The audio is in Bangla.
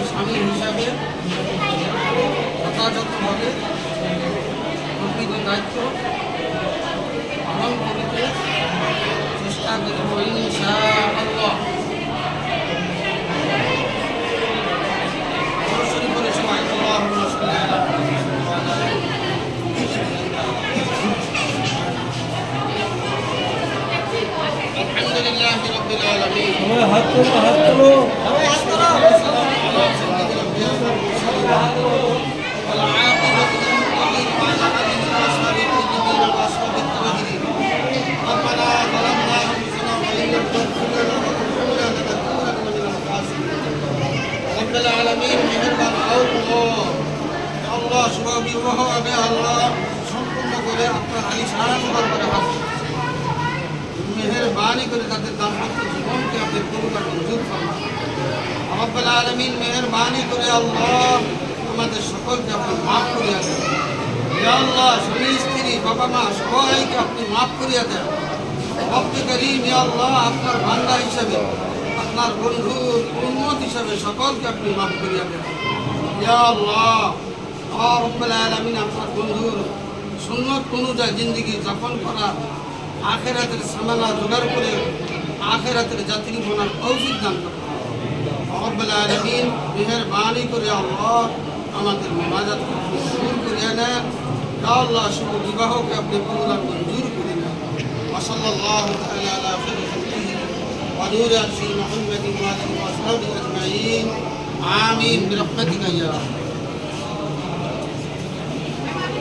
স্বামী হিসাবে যথাযথভাবে প্রকৃত দায়িত্ব পালন করিতে চেষ্টা করিব ইনশাআল্লাহ। সরাসরি করে সবাই আল্লাহুম্মা সাল্লি আলা আলহামদুলিল্লাহি রাব্বিল আলামিন। হাত তোলো والعاقبة للمتقين وعلى آله وأصحابه الطيبين وأصحاب الطاهرين. ربنا ظلمنا أنفسنا وإن لم تغفر لنا وترحمنا لنكونن من الخاسرين. رب العالمين মেহেরবান আল্লাহ শুভ বিবাহ হবে আল্লাহ সম্পূর্ণ করে আপনার আলিশান দরবারে হাত মেহেরবানি করে তাদের দাম্পত্য জীবনকে আপনি কবুল মঞ্জুর ফরমান। রব্বুল আলামিন মেহেরবানি করে আল্লাহ আমাদের সকলকে আপনি মাফ করিয়া দেন। ইয়া আল্লাহ স্বামী স্ত্রী বাবা মা সবাইকে আপনি মাফ করিয়া দেন। রব্বে করিম ইয়া আল্লাহ আপনার বান্দা হিসাবে আপনার বন্ধুর উম্মত হিসাবে সকলকে আপনি মাফ করিয়া দেন। ইয়া আল্লাহ রব্বুল আলামিন আপনার বন্ধুর সুন্নত অনুযায়ী জিন্দেগি যাপন করা আখিরাতের সামানা জোগাড় করে আখিরাতের যাত্রী বনার তৌফিক দান করুন। রব্বুল আলামিন মেহেরবানি করে আল্লাহ আমাদের মোনাজাতকে কবুল করিয়া নেন। ইয়া আল্লাহ শুভ বিবাহকে আপনি কবুল মঞ্জুর করে নেন। ওয়া সাল্লাল্লাহু তাআলা আলা খায়রি খালকিহি ওয়া নূরি আরশি মুহাম্মাদিন ওয়া আলিহি ওয়া আসহাবিহি আজমাইন। আমিন বিরহমাতিকা ইয়া